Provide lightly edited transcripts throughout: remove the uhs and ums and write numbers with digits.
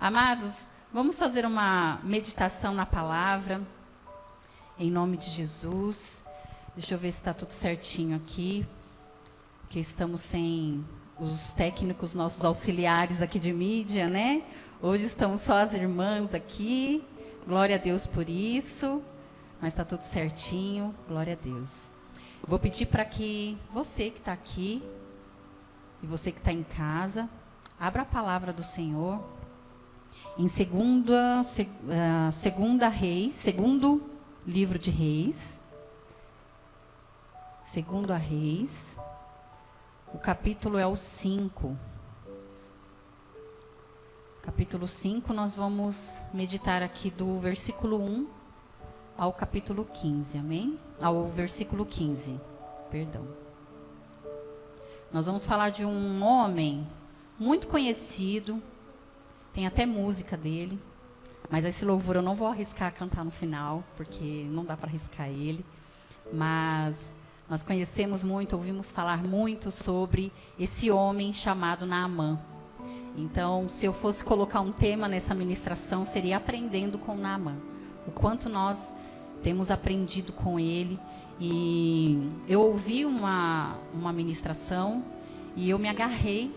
Amados, vamos fazer uma meditação na palavra, em nome de Jesus. Deixa eu ver se está tudo certinho aqui, porque estamos sem os técnicos, nossos auxiliares aqui de mídia, né? Hoje estamos só as irmãs aqui, glória a Deus por isso, mas está tudo certinho, glória a Deus. Vou pedir para que você que está aqui e você que está em casa, abra a palavra do Senhor em segundo livro de Reis, segundo a Reis, o capítulo é o 5. Capítulo 5, nós vamos meditar aqui do versículo 1 ao capítulo 15, amém? Ao versículo 15, perdão. Nós vamos falar de um homem muito conhecido, tem até música dele, mas esse louvor eu não vou arriscar cantar no final, porque não dá para arriscar ele, mas nós conhecemos muito, ouvimos falar muito sobre esse homem chamado Naamã. Então, se eu fosse colocar um tema nessa ministração, seria aprendendo com Naamã. O quanto nós temos aprendido com ele. E eu ouvi uma ministração e eu me agarrei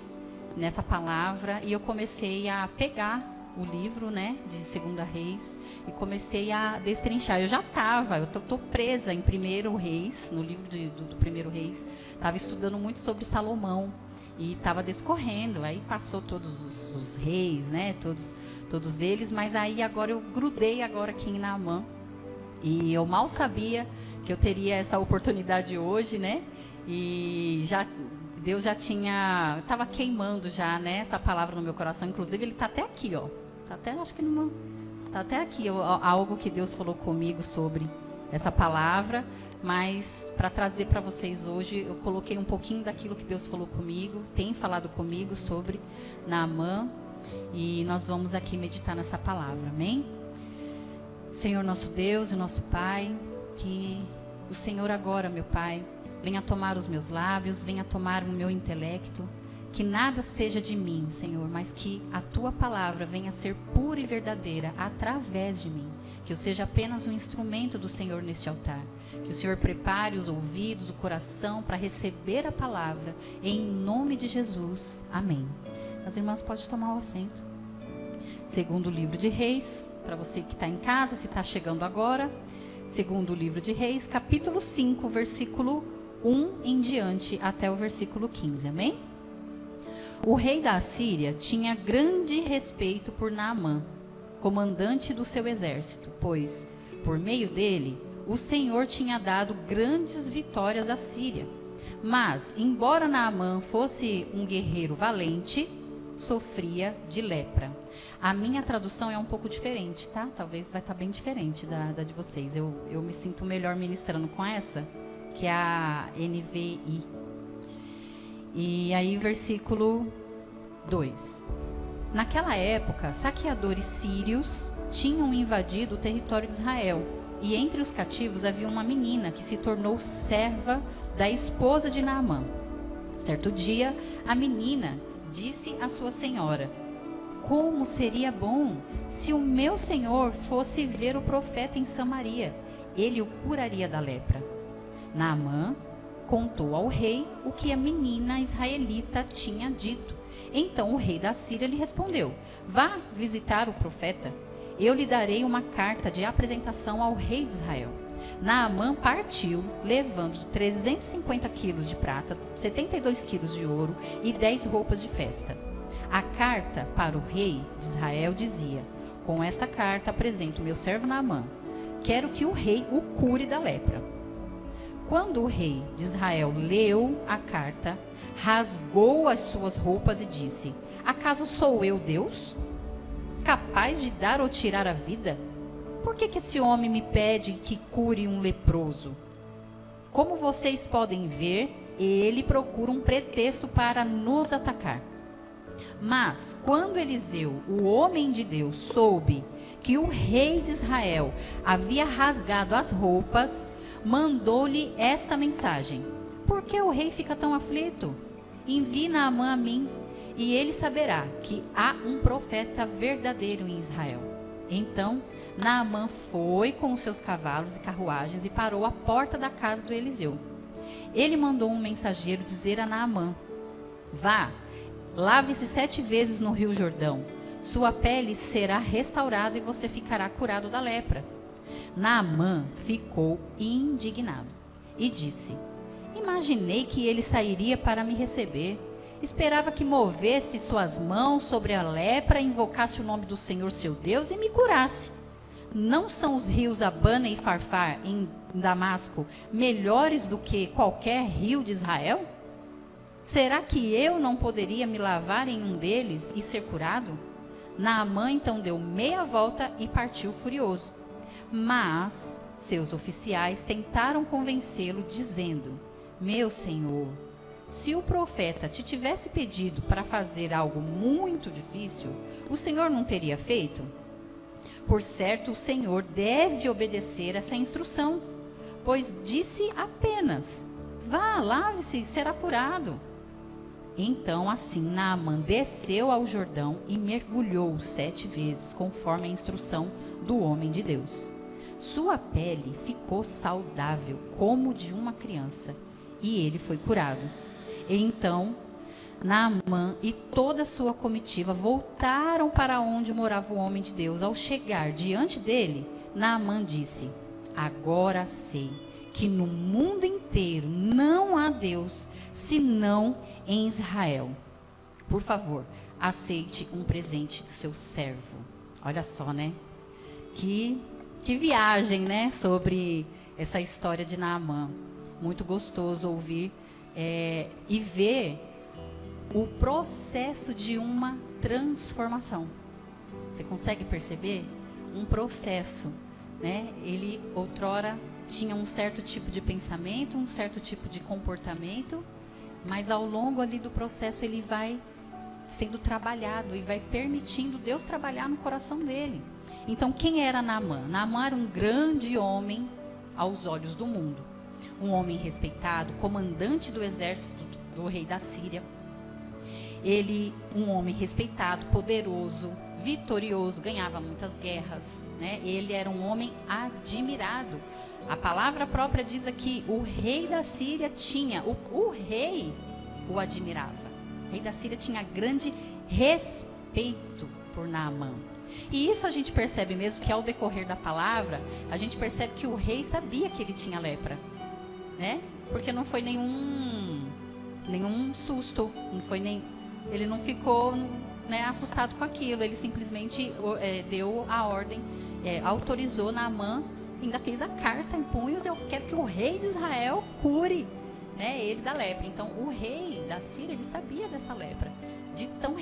nessa palavra e eu comecei a pegar o livro, né, de 2 Reis e comecei a destrinchar. Eu estou presa em 1 Reis, no livro do 1 Reis, estava estudando muito sobre Salomão e estava discorrendo, aí passou todos os reis, né, todos eles, mas aí agora eu grudei aqui em Naamã e eu mal sabia que eu teria essa oportunidade hoje, né, e Deus já estava queimando já, né, essa palavra no meu coração. Inclusive, ele está até aqui, ó. Está até aqui, algo que Deus falou comigo sobre essa palavra. Mas, para trazer para vocês hoje, eu coloquei um pouquinho daquilo que Deus falou comigo, tem falado comigo sobre Naamã. E nós vamos aqui meditar nessa palavra, amém? Senhor nosso Deus e nosso Pai, que o Senhor agora, meu Pai, venha tomar os meus lábios, venha tomar o meu intelecto, que nada seja de mim, Senhor, mas que a Tua palavra venha ser pura e verdadeira através de mim, que eu seja apenas um instrumento do Senhor neste altar, que o Senhor prepare os ouvidos, o coração para receber a palavra, em nome de Jesus, amém. As irmãs podem tomar o assento. Segundo livro de Reis, para você que está em casa, se está chegando agora, segundo livro de Reis, capítulo 5, versículo 1 em diante até o versículo 15, amém? O rei da Assíria tinha grande respeito por Naamã, comandante do seu exército, pois, por meio dele, o Senhor tinha dado grandes vitórias à Síria. Mas, embora Naamã fosse um guerreiro valente, sofria de lepra. A minha tradução é um pouco diferente, tá? Talvez vai estar bem diferente da de vocês. Eu me sinto melhor ministrando com essa, que é a NVI. E aí, versículo 2. Naquela época, saqueadores sírios tinham invadido o território de Israel. E entre os cativos havia uma menina que se tornou serva da esposa de Naamã. Certo dia, a menina disse à sua senhora: como seria bom se o meu senhor fosse ver o profeta em Samaria. Ele o curaria da lepra. Naamã contou ao rei o que a menina israelita tinha dito. Então o rei da Síria lhe respondeu: vá visitar o profeta. Eu lhe darei uma carta de apresentação ao rei de Israel. Naamã partiu, levando 350 quilos de prata, 72 quilos de ouro e 10 roupas de festa. A carta para o rei de Israel dizia: com esta carta apresento meu servo Naamã. Quero que o rei o cure da lepra. Quando o rei de Israel leu a carta, rasgou as suas roupas e disse: acaso sou eu Deus, capaz de dar ou tirar a vida? Por que esse homem me pede que cure um leproso? Como vocês podem ver, ele procura um pretexto para nos atacar. Mas quando Eliseu, o homem de Deus, soube que o rei de Israel havia rasgado as roupas, mandou-lhe esta mensagem: por que o rei fica tão aflito? Envie Naamã a mim. e ele saberá que há um profeta verdadeiro em Israel. Então Naamã foi com os seus cavalos e carruagens e parou à porta da casa do Eliseu. Ele mandou um mensageiro dizer a Naamã: vá, lave-se 7 vezes no rio Jordão. Sua pele será restaurada e você ficará curado da lepra. Naamã ficou indignado e disse: imaginei que ele sairia para me receber. Esperava que movesse suas mãos sobre a lepra, invocasse o nome do Senhor seu Deus e me curasse. Não são os rios Abana e Farfar em Damasco melhores do que qualquer rio de Israel? Será que eu não poderia me lavar em um deles e ser curado? Naamã então deu meia volta e partiu furioso. Mas seus oficiais tentaram convencê-lo, dizendo: meu senhor, se o profeta te tivesse pedido para fazer algo muito difícil, o senhor não teria feito? Por certo, o senhor deve obedecer essa instrução, pois disse apenas: vá, lave-se e será curado. Então, assim, Naamã desceu ao Jordão e mergulhou 7 vezes, conforme a instrução do homem de Deus. Sua pele ficou saudável, como de uma criança, e ele foi curado. E então, Naamã e toda a sua comitiva voltaram para onde morava o homem de Deus. Ao chegar diante dele, Naamã disse: agora sei que no mundo inteiro não há Deus, senão em Israel. Por favor, aceite um presente do seu servo. Olha só, né? Que viagem, né? Sobre essa história de Naamã. Muito gostoso ouvir e ver o processo de uma transformação. Você consegue perceber? Um processo, né? Ele outrora tinha um certo tipo de pensamento, um certo tipo de comportamento, mas ao longo ali do processo ele vai sendo trabalhado e vai permitindo Deus trabalhar no coração dele. Então, quem era Naamã? Naamã era um grande homem aos olhos do mundo. Um homem respeitado, comandante do exército do rei da Síria. Ele, um homem respeitado, poderoso, vitorioso, ganhava muitas guerras, né? Ele era um homem admirado. A palavra própria diz aqui, o rei da Síria tinha, o rei o admirava. O rei da Síria tinha grande respeito por Naamã. E isso a gente percebe mesmo que ao decorrer da palavra, a gente percebe que o rei sabia que ele tinha lepra, né? Porque não foi nenhum susto, ele não ficou, né, assustado com aquilo, ele simplesmente deu a ordem, autorizou Naamã, ainda fez a carta em punhos: eu quero que o rei de Israel cure, né, ele da lepra. Então o rei da Síria, ele sabia dessa lepra, de tão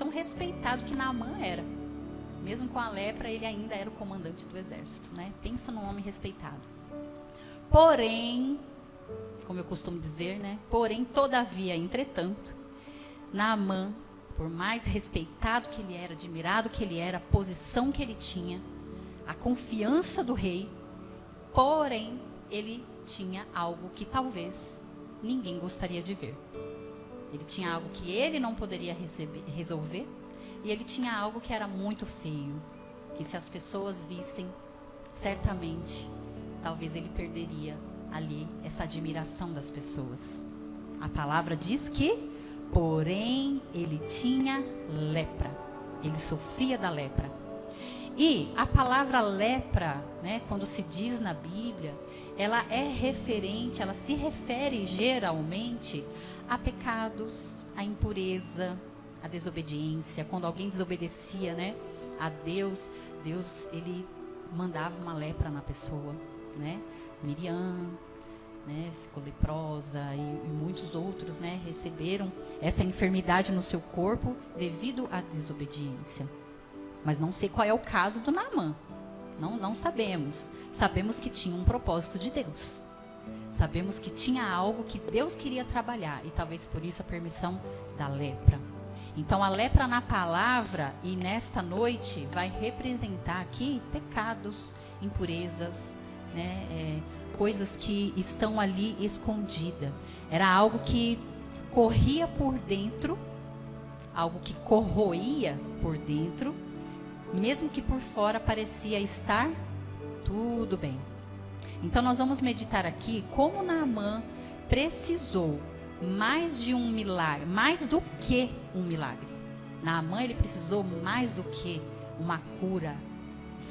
respeitado que Naamã era. Mesmo com a lepra, ele ainda era o comandante do exército, né? Pensa num homem respeitado. Porém, como eu costumo dizer, né? Porém, todavia, entretanto, Naamã, por mais respeitado que ele era, admirado que ele era, a posição que ele tinha, a confiança do rei, porém, ele tinha algo que talvez ninguém gostaria de ver. Ele tinha algo que ele não poderia resolver, e ele tinha algo que era muito feio, que se as pessoas vissem, certamente, talvez ele perderia ali essa admiração das pessoas. A palavra diz que, porém, ele tinha lepra, ele sofria da lepra. E a palavra lepra, né, quando se diz na Bíblia, ela é referente, ela se refere geralmente a pecados, a impureza, a desobediência. Quando alguém desobedecia, né, a Deus, ele mandava uma lepra na pessoa, né? Miriam, né, ficou leprosa, e muitos outros, né, receberam essa enfermidade no seu corpo devido à desobediência. Mas não sei qual é o caso do Naamã. Não sabemos. Sabemos que tinha um propósito de Deus. Sabemos que tinha algo que Deus queria trabalhar, e talvez por isso a permissão da lepra. Então a lepra na palavra e nesta noite vai representar aqui pecados, impurezas, né, coisas que estão ali escondidas. Era algo que corria por dentro, algo que corroía por dentro, mesmo que por fora parecia estar tudo bem. Então nós vamos meditar aqui como Naamã precisou mais de um milagre, mais do que um milagre. Naamã, ele precisou mais do que uma cura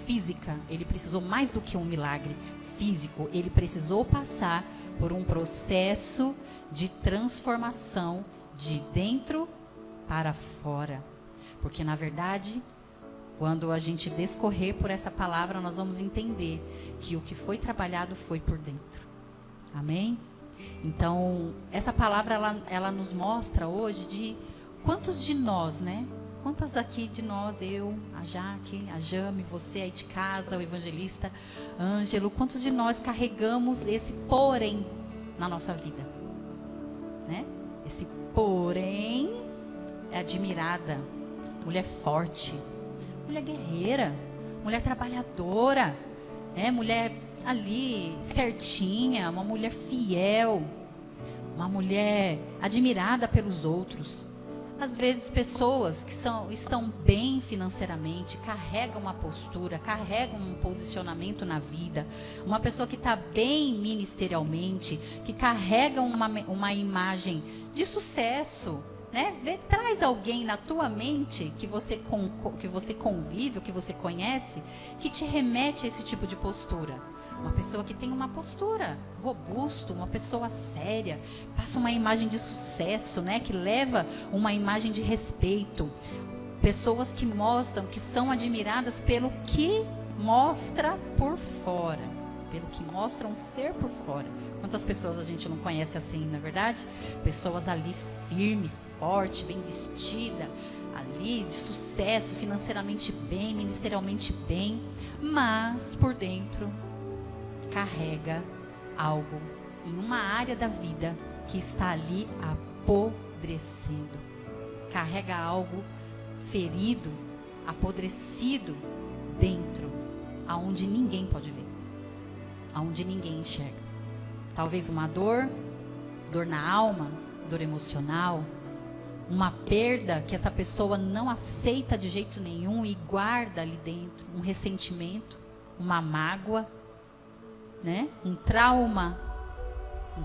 física, ele precisou mais do que um milagre físico, ele precisou passar por um processo de transformação de dentro para fora. Porque na verdade, quando a gente descorrer por essa palavra, nós vamos entender que o que foi trabalhado foi por dentro. Amém? Então, essa palavra, ela nos mostra hoje de quantos de nós, né? Quantas aqui de nós, eu, a Jaque, a Jame, você aí de casa, o evangelista, Ângelo, quantos de nós carregamos esse porém na nossa vida? Né? Esse porém é admirada, mulher forte, mulher guerreira, mulher trabalhadora, mulher ali certinha, uma mulher fiel, uma mulher admirada pelos outros. Às vezes pessoas que estão bem financeiramente, carregam uma postura, carregam um posicionamento na vida. Uma pessoa que está bem ministerialmente, que carrega uma imagem de sucesso, né? Traz alguém na tua mente que você convive, que você conhece, que te remete a esse tipo de postura. Uma pessoa que tem uma postura robusta, uma pessoa séria, passa uma imagem de sucesso, né? Que leva uma imagem de respeito. Pessoas que mostram, que são admiradas pelo que mostra por fora, pelo que mostram ser por fora. Quantas pessoas a gente não conhece assim, não é verdade? Pessoas ali firme, forte, bem vestida, ali de sucesso, financeiramente bem, ministerialmente bem, mas por dentro carrega algo em uma área da vida que está ali apodrecendo. Carrega algo ferido, apodrecido dentro, aonde ninguém pode ver, aonde ninguém enxerga. Talvez uma dor na alma, dor emocional, uma perda que essa pessoa não aceita de jeito nenhum e guarda ali dentro, um ressentimento, uma mágoa, né? Um trauma,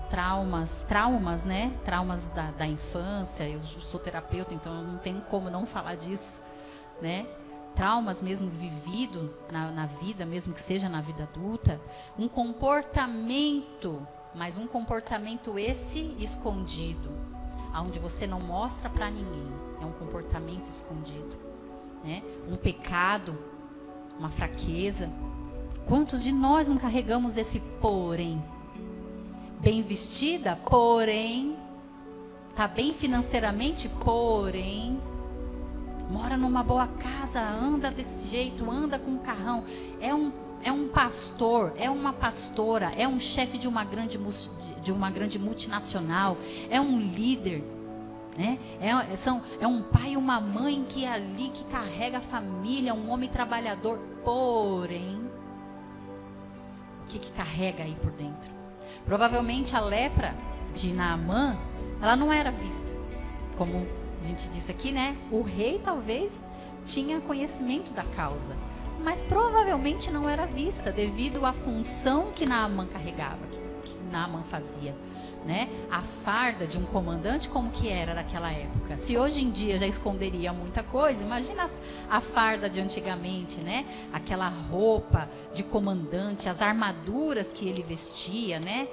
traumas, né? Traumas da infância. Eu sou terapeuta, então eu não tenho como não falar disso, né? Traumas mesmo vivido na vida, mesmo que seja na vida adulta. Um comportamento, mas um comportamento esse escondido, aonde você não mostra para ninguém. É um comportamento escondido, né? Um pecado, uma fraqueza. Quantos de nós não carregamos esse porém? Bem vestida, porém, tá bem financeiramente, porém, mora numa boa casa, anda desse jeito, anda com um carrão, é um pastor, é uma pastora, é um chefe de uma grande multinacional, é um líder, né? É um pai e uma mãe que é ali, que carrega a família, um homem trabalhador, porém, que carrega aí por dentro? Provavelmente a lepra de Naamã, ela não era vista. Como a gente disse aqui, né? O rei talvez tinha conhecimento da causa, mas provavelmente não era vista devido à função que Naamã carregava, que Naamã fazia, né? A farda de um comandante, como que era naquela época? Se hoje em dia já esconderia muita coisa, imagina a farda de antigamente, né? Aquela roupa de comandante, as armaduras que ele vestia, né?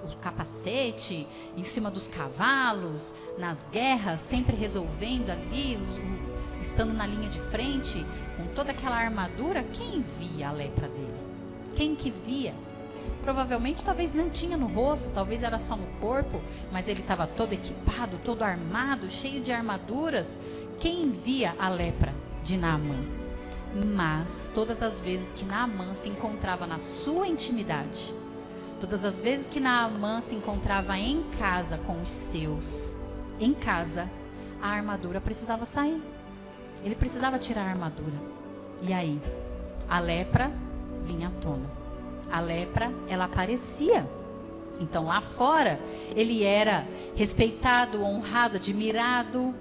O capacete em cima dos cavalos, nas guerras, sempre resolvendo ali, estando na linha de frente, com toda aquela armadura. Quem via a lepra dele? Quem que via? Provavelmente, talvez não tinha no rosto, talvez era só no corpo, mas ele estava todo equipado, todo armado, cheio de armaduras. Quem via a lepra de Naamã? Mas, todas as vezes que Naamã se encontrava na sua intimidade, todas as vezes que Naamã se encontrava em casa com os seus, em casa, a armadura precisava sair. Ele precisava tirar a armadura. E aí, a lepra vinha à tona. A lepra, ela aparecia. Então lá fora, ele era respeitado, honrado, admirado,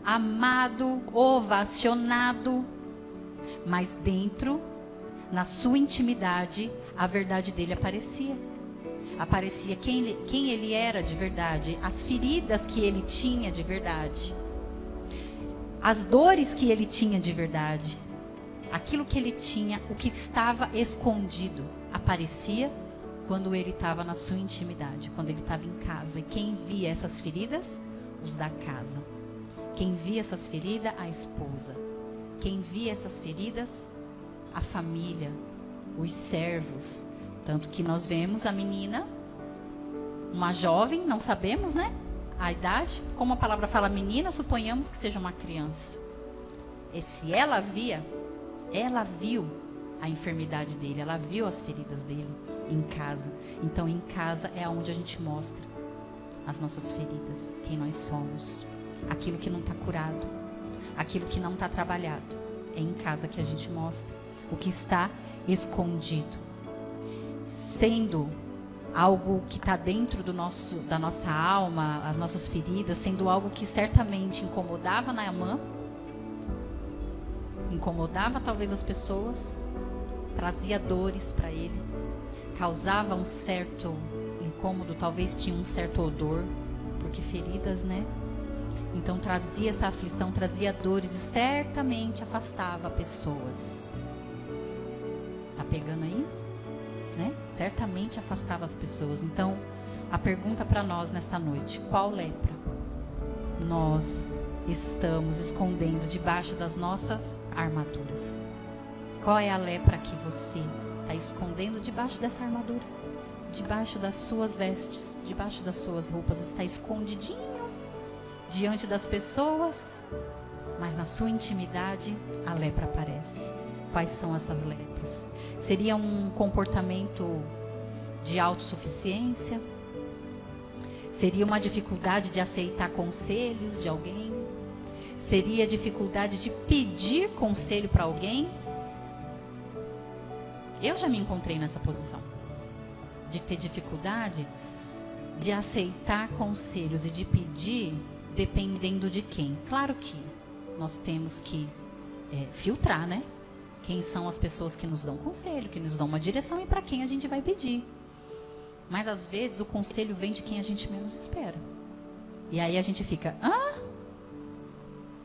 amado, ovacionado. Mas dentro, na sua intimidade, a verdade dele aparecia. Aparecia quem ele era de verdade, as feridas que ele tinha de verdade, as dores que ele tinha de verdade, aquilo que ele tinha, o que estava escondido, aparecia quando ele estava na sua intimidade, quando ele estava em casa. E quem via essas feridas? Os da casa. Quem via essas feridas? A esposa. Quem via essas feridas? A família, os servos. Tanto que nós vemos a menina, uma jovem, não sabemos, né? A idade, como a palavra fala menina, suponhamos que seja uma criança. E se ela via, ela viu a enfermidade dele, ela viu as feridas dele em casa. Então em casa é onde a gente mostra as nossas feridas, quem nós somos, aquilo que não está curado, aquilo que não está trabalhado. É em casa que a gente mostra o que está escondido. Sendo algo que está dentro da nossa alma, as nossas feridas, sendo algo que certamente incomodava Naamã, incomodava talvez as pessoas, trazia dores para ele, causava um certo incômodo, talvez tinha um certo odor, porque feridas, né? Então trazia essa aflição, trazia dores e certamente afastava pessoas. Tá pegando aí? Né? Certamente afastava as pessoas. Então, a pergunta para nós nesta noite: qual lepra nós estamos escondendo debaixo das nossas armaduras? Qual é a lepra que você está escondendo debaixo dessa armadura? Debaixo das suas vestes, debaixo das suas roupas, está escondidinho diante das pessoas, mas na sua intimidade a lepra aparece. Quais são essas lepras? Seria um comportamento de autossuficiência? Seria uma dificuldade de aceitar conselhos de alguém? Seria dificuldade de pedir conselho para alguém? Eu já me encontrei nessa posição, de ter dificuldade de aceitar conselhos e de pedir dependendo de quem. Claro que nós temos que filtrar, né? Quem são as pessoas que nos dão conselho, que nos dão uma direção e para quem a gente vai pedir. Mas às vezes o conselho vem de quem a gente menos espera. E aí a gente fica,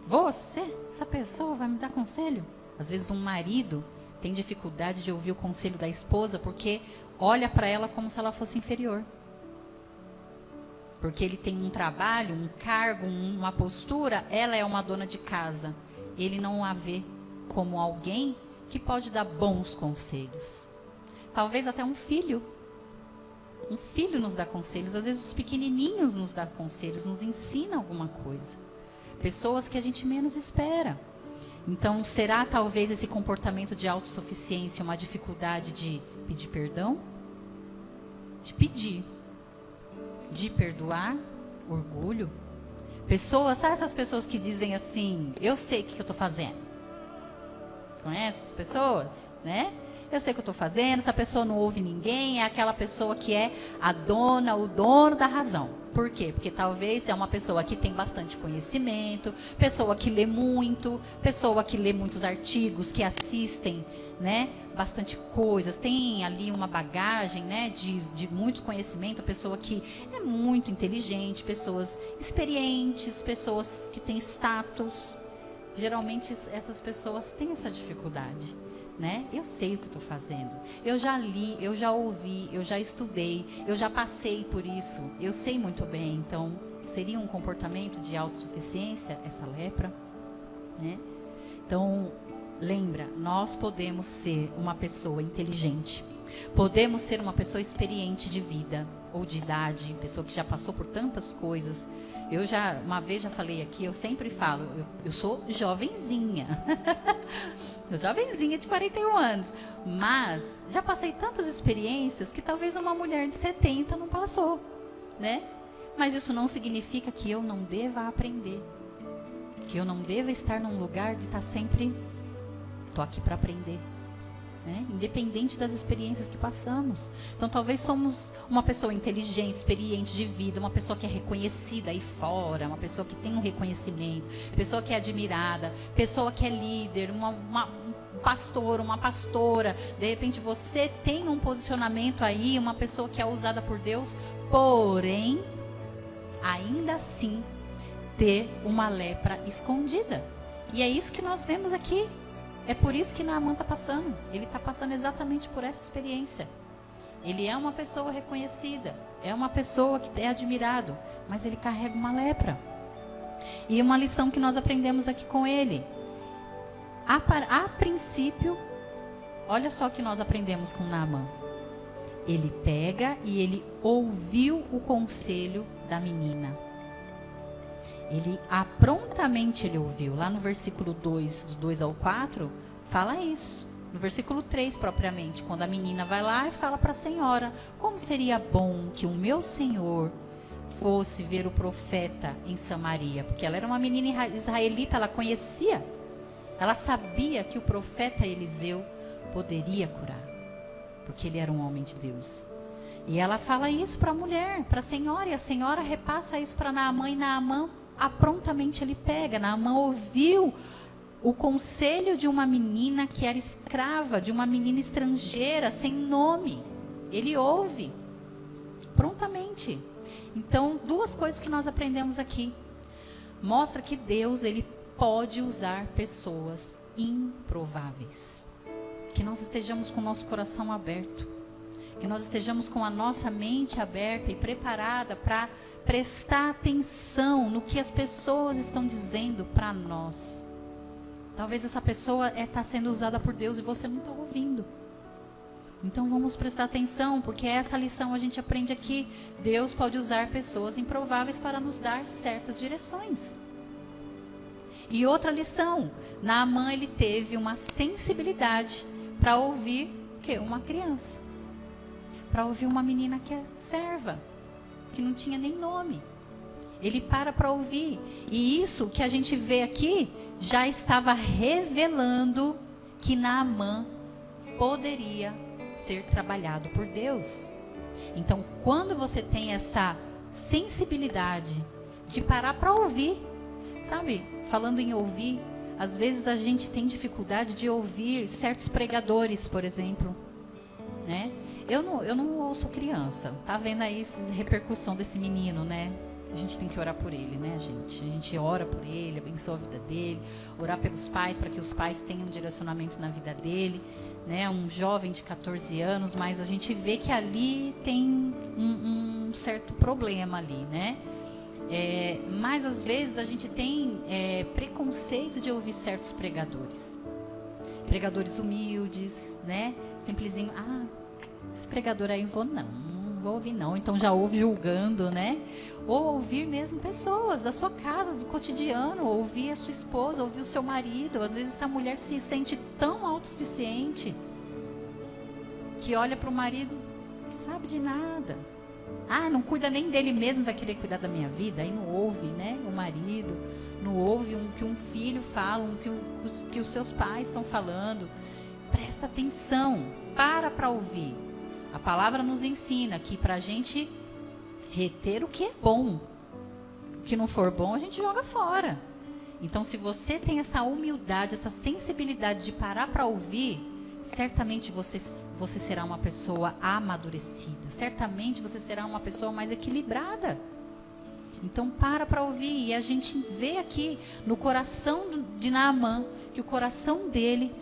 você? Essa pessoa vai me dar conselho? Às vezes um marido tem dificuldade de ouvir o conselho da esposa porque olha para ela como se ela fosse inferior. Porque ele tem um trabalho, um cargo, uma postura, ela é uma dona de casa. Ele não a vê como alguém que pode dar bons conselhos. Talvez até um filho. Um filho nos dá conselhos. Às vezes os pequenininhos nos dão conselhos, nos ensinam alguma coisa. Pessoas que a gente menos espera. Então, será talvez esse comportamento de autossuficiência uma dificuldade de pedir perdão? De pedir. De perdoar? Orgulho? Pessoas, sabe essas pessoas que dizem assim, eu sei o que eu estou fazendo? Conhece essas pessoas, né? Eu sei o que eu estou fazendo, essa pessoa não ouve ninguém, é aquela pessoa que é a dona, o dono da razão. Por quê? Porque talvez é uma pessoa que tem bastante conhecimento, pessoa que lê muito, pessoa que lê muitos artigos, que assistem, né, bastante coisas, tem ali uma bagagem, né, de muito conhecimento, a pessoa que é muito inteligente, pessoas experientes, pessoas que têm status. Geralmente essas pessoas têm essa dificuldade, né? Eu sei o que estou fazendo, eu já li, eu já ouvi, eu já estudei, eu já passei por isso, eu sei muito bem. Então, seria um comportamento de autossuficiência, essa lepra, né? Então, lembra, nós podemos ser uma pessoa inteligente, podemos ser uma pessoa experiente de vida ou de idade, pessoa que já passou por tantas coisas. Eu já, uma vez já falei aqui, eu sempre falo, eu sou jovenzinha. Eu jovenzinha de 41 anos. Mas já passei tantas experiências que talvez uma mulher de 70 não passou, né? Mas isso não significa que eu não deva aprender. Que eu não deva estar num lugar de estar sempre, estou aqui para aprender. né? Independente das experiências que passamos. Então, talvez somos uma pessoa inteligente, experiente de vida, uma pessoa que é reconhecida aí fora, uma pessoa que tem um reconhecimento, pessoa que é admirada, pessoa que é líder, um pastor, uma pastora. De repente, você tem um posicionamento aí, uma pessoa que é usada por Deus, porém, ainda assim, ter uma lepra escondida. E é isso que nós vemos aqui. É por isso que Naamã está passando. Ele está passando exatamente por essa experiência. Ele é uma pessoa reconhecida, é uma pessoa que é admirado, mas ele carrega uma lepra. E uma lição que nós aprendemos aqui com ele. A princípio, olha só o que nós aprendemos com Naamã. Ele pega e ele ouviu o conselho da menina. Prontamente ele ouviu. Lá no versículo 2, do 2 ao 4, fala isso. No versículo 3, propriamente, quando a menina vai lá e fala para a senhora: como seria bom que o meu senhor fosse ver o profeta em Samaria. Porque ela era uma menina israelita, ela conhecia, ela sabia que o profeta Eliseu poderia curar, porque ele era um homem de Deus. E ela fala isso para a mulher, para a senhora, e a senhora repassa isso para Naamã, e Naamã prontamente ele pega. Naamã ouviu o conselho de uma menina que era escrava, de uma menina estrangeira, sem nome. Ele ouve, prontamente. Então, duas coisas que nós aprendemos aqui. Mostra que Deus, ele pode usar pessoas improváveis. Que nós estejamos com o nosso coração aberto. Que nós estejamos com a nossa mente aberta e preparada para prestar atenção no que as pessoas estão dizendo para nós. Talvez essa pessoa está sendo usada por Deus e você não está ouvindo. Então vamos prestar atenção, porque essa lição a gente aprende aqui. Deus pode usar pessoas improváveis para nos dar certas direções. E outra lição, Naamã, ele teve uma sensibilidade para ouvir uma criança. Para ouvir uma menina que é serva, que não tinha nem nome. Ele para ouvir. E isso que a gente vê aqui já estava revelando que Naamã poderia ser trabalhado por Deus. Então, quando você tem essa sensibilidade de parar para ouvir, sabe, falando em ouvir, às vezes a gente tem dificuldade de ouvir certos pregadores, por exemplo, né? Eu não ouço criança. Tá vendo aí essa repercussão desse menino, né? A gente tem que orar por ele, né, gente? A gente ora por ele, abençoa a vida dele, orar pelos pais, para que os pais tenham um direcionamento na vida dele, né? Um jovem de 14 anos, mas a gente vê que ali tem um certo problema ali, né? Mas às vezes a gente tem preconceito de ouvir certos pregadores. Pregadores humildes, né? Simplesinho, esse pregador aí não vou ouvir não. Então já ouve julgando, né? Ou ouvir mesmo pessoas da sua casa, do cotidiano, ouvir a sua esposa, ouvir o seu marido. Às vezes essa mulher se sente tão autossuficiente que olha para o marido, não sabe de nada. Não cuida nem dele mesmo, vai querer cuidar da minha vida. Aí não ouve, né? O marido, não ouve o que um filho fala, o que os seus pais estão falando. Presta atenção, para ouvir. A palavra nos ensina que para a gente reter o que é bom, o que não for bom a gente joga fora. Então, se você tem essa humildade, essa sensibilidade de parar para ouvir, certamente você será uma pessoa amadurecida. Certamente você será uma pessoa mais equilibrada. Então, para ouvir. E a gente vê aqui no coração de Naamã que o coração dele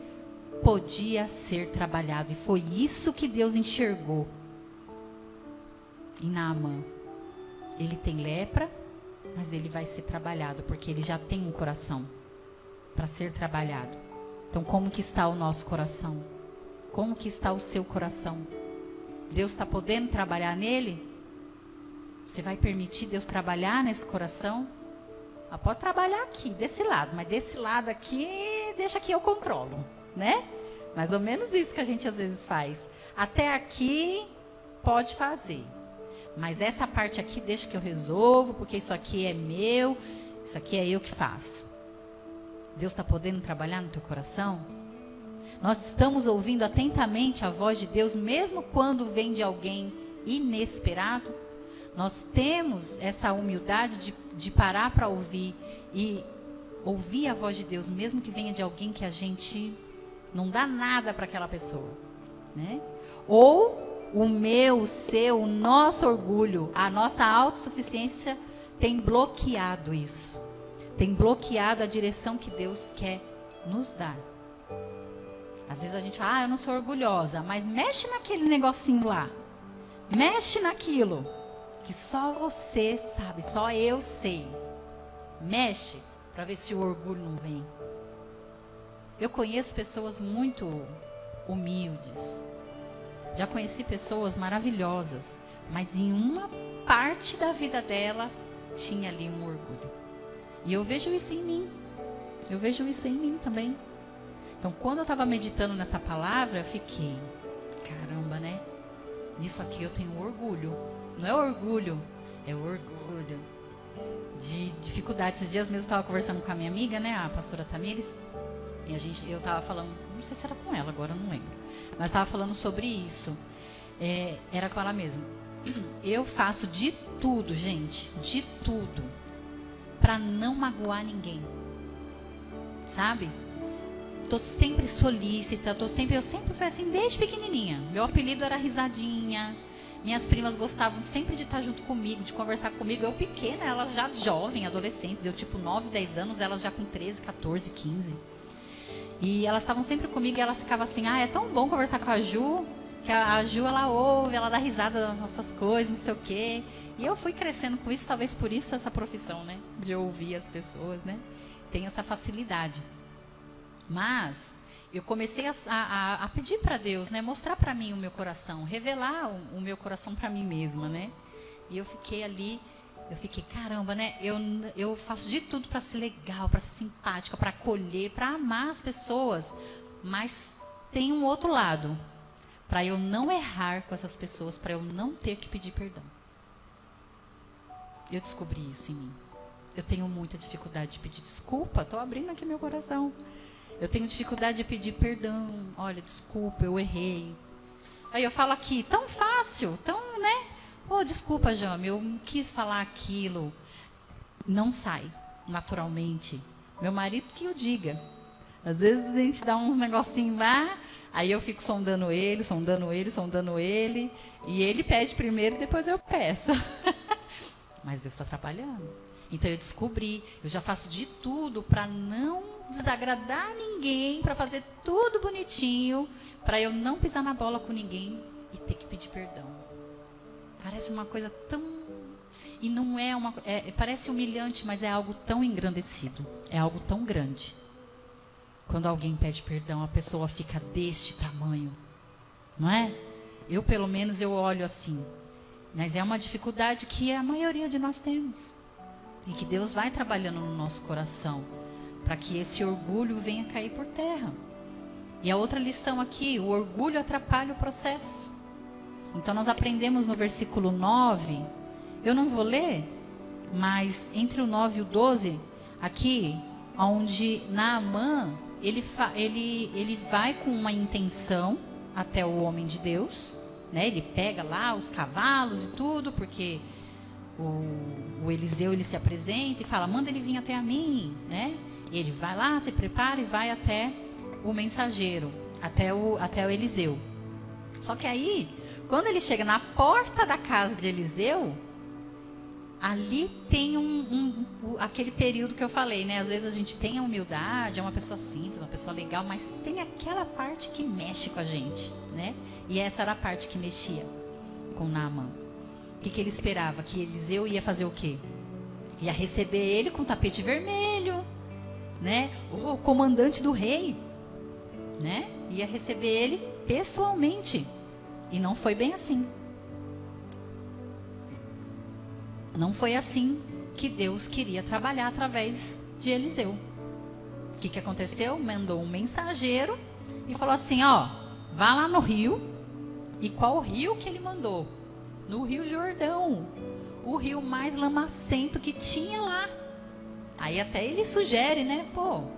podia ser trabalhado. E foi isso que Deus enxergou em Naamã. Ele tem lepra, mas ele vai ser trabalhado, porque ele já tem um coração para ser trabalhado. Então, como que está o nosso coração? Como que está o seu coração? Deus está podendo trabalhar nele? Você vai permitir Deus trabalhar nesse coração? Pode trabalhar aqui, desse lado, mas desse lado aqui, deixa que eu controlo, né? Mais ou menos isso que a gente às vezes faz. Até aqui pode fazer, mas essa parte aqui deixa que eu resolvo, porque isso aqui é meu, isso aqui é eu que faço. Deus está podendo trabalhar no teu coração? Nós estamos ouvindo atentamente a voz de Deus, mesmo quando vem de alguém inesperado? Nós temos essa humildade de parar para ouvir e ouvir a voz de Deus, mesmo que venha de alguém que a gente não dá nada para aquela pessoa, né? Ou o meu, o seu, o nosso orgulho, a nossa autossuficiência tem bloqueado isso. Tem bloqueado a direção que Deus quer nos dar. Às vezes a gente fala, eu não sou orgulhosa, mas mexe naquele negocinho lá. Mexe naquilo que só você sabe, só eu sei. Mexe para ver se o orgulho não vem. Eu conheço pessoas muito humildes. Já conheci pessoas maravilhosas, mas em uma parte da vida dela tinha ali um orgulho. E eu vejo isso em mim. Eu vejo isso em mim também. Então, quando eu estava meditando nessa palavra, eu fiquei, caramba, né? Nisso aqui eu tenho orgulho. Não é orgulho, é orgulho de dificuldade. Esses dias mesmo eu estava conversando com a minha amiga, né, a pastora Tamires, e eu estava falando, não sei se era com ela agora, eu não lembro, mas estava falando sobre isso. Era com ela mesmo. Eu faço de tudo, gente, de tudo, para não magoar ninguém, sabe? Tô sempre solícita, eu sempre fui assim desde pequenininha. Meu apelido era Risadinha. Minhas primas gostavam sempre de estar junto comigo, de conversar comigo. Eu pequena, elas já jovem, adolescentes. Eu tipo 9, 10 anos, elas já com 13, 14, 15. E elas estavam sempre comigo e elas ficavam assim, é tão bom conversar com a Ju, que a Ju, ela ouve, ela dá risada das nossas coisas, não sei o quê. E eu fui crescendo com isso, talvez por isso essa profissão, né? De ouvir as pessoas, né? Tem essa facilidade. Mas eu comecei a pedir para Deus, né, mostrar para mim o meu coração, revelar o meu coração para mim mesma, né? E eu fiquei ali, caramba, né? Eu faço de tudo para ser legal, para ser simpática, para acolher, para amar as pessoas, mas tem um outro lado, para eu não errar com essas pessoas, para eu não ter que pedir perdão. Eu descobri isso em mim. Eu tenho muita dificuldade de pedir desculpa, estou abrindo aqui meu coração. Eu tenho dificuldade de pedir perdão. Olha, desculpa, eu errei. Aí eu falo aqui, tão fácil, tão, né? Desculpa, Jame, eu não quis falar aquilo. Não sai, naturalmente. Meu marido que o diga. Às vezes a gente dá uns negocinhos lá, aí eu fico sondando ele. E ele pede primeiro, depois eu peço. Mas Deus está trabalhando. Então eu descobri, eu já faço de tudo para não desagradar ninguém, para fazer tudo bonitinho, para eu não pisar na bola com ninguém e ter que pedir perdão. Parece uma coisa tão... E não é uma... parece humilhante, mas é algo tão engrandecido. É algo tão grande. Quando alguém pede perdão, a pessoa fica deste tamanho. Não é? Eu, pelo menos, eu olho assim. Mas é uma dificuldade que a maioria de nós temos. E que Deus vai trabalhando no nosso coração, para que esse orgulho venha cair por terra. E a outra lição aqui, o orgulho atrapalha o processo. Então nós aprendemos no versículo 9, eu não vou ler, mas entre o 9 e o 12, aqui, onde Naamã, ele vai com uma intenção até o homem de Deus, né? Ele pega lá os cavalos e tudo, porque o Eliseu, ele se apresenta e fala, manda ele vir até a mim, né? E ele vai lá, se prepara e vai até o mensageiro, até o Eliseu. Só que aí, quando ele chega na porta da casa de Eliseu, ali tem aquele período que eu falei, né? Às vezes a gente tem a humildade, é uma pessoa simples, uma pessoa legal, mas tem aquela parte que mexe com a gente, né? E essa era a parte que mexia com Naamã. O que ele esperava? Que Eliseu ia fazer o quê? Ia receber ele com tapete vermelho, né? O comandante do rei, né? Ia receber ele pessoalmente. E não foi bem assim. Não foi assim que Deus queria trabalhar através de Eliseu. O que aconteceu? Mandou um mensageiro e falou assim, vá lá no rio. E qual rio que ele mandou? No Rio Jordão, o rio mais lamacento que tinha lá. Aí até ele sugere, né?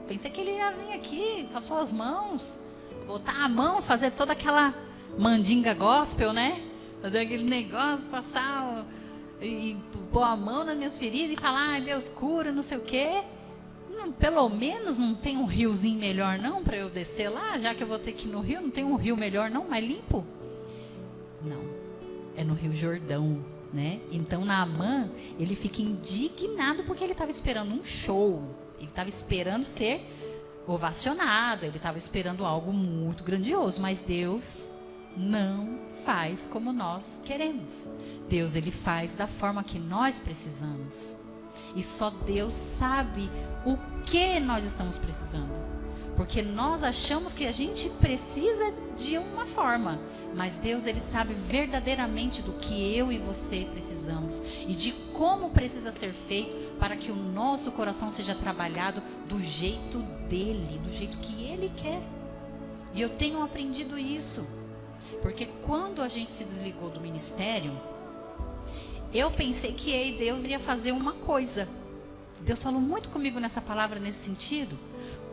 Pensei que ele ia vir aqui com as suas mãos, botar a mão, fazer toda aquela mandinga gospel, né? Fazer aquele negócio, passar e pôr a mão nas minhas feridas e falar, ai, Deus cura, não sei o quê. Pelo menos não tem um riozinho melhor não para eu descer lá, já que eu vou ter que ir no rio, não tem um rio melhor não, mais limpo? Não, é no Rio Jordão, né? Então Naamã, ele fica indignado porque ele estava esperando um show, ele estava esperando ser ovacionado, ele estava esperando algo muito grandioso, mas Deus não faz como nós queremos. Deus, ele faz da forma que nós precisamos. E só Deus sabe o que nós estamos precisando. Porque nós achamos que a gente precisa de uma forma, mas Deus, ele sabe verdadeiramente do que eu e você precisamos e de como precisa ser feito para que o nosso coração seja trabalhado do jeito dele, do jeito que ele quer. E eu tenho aprendido isso, porque quando a gente se desligou do ministério, eu pensei que Deus ia fazer uma coisa. Deus falou muito comigo nessa palavra, nesse sentido.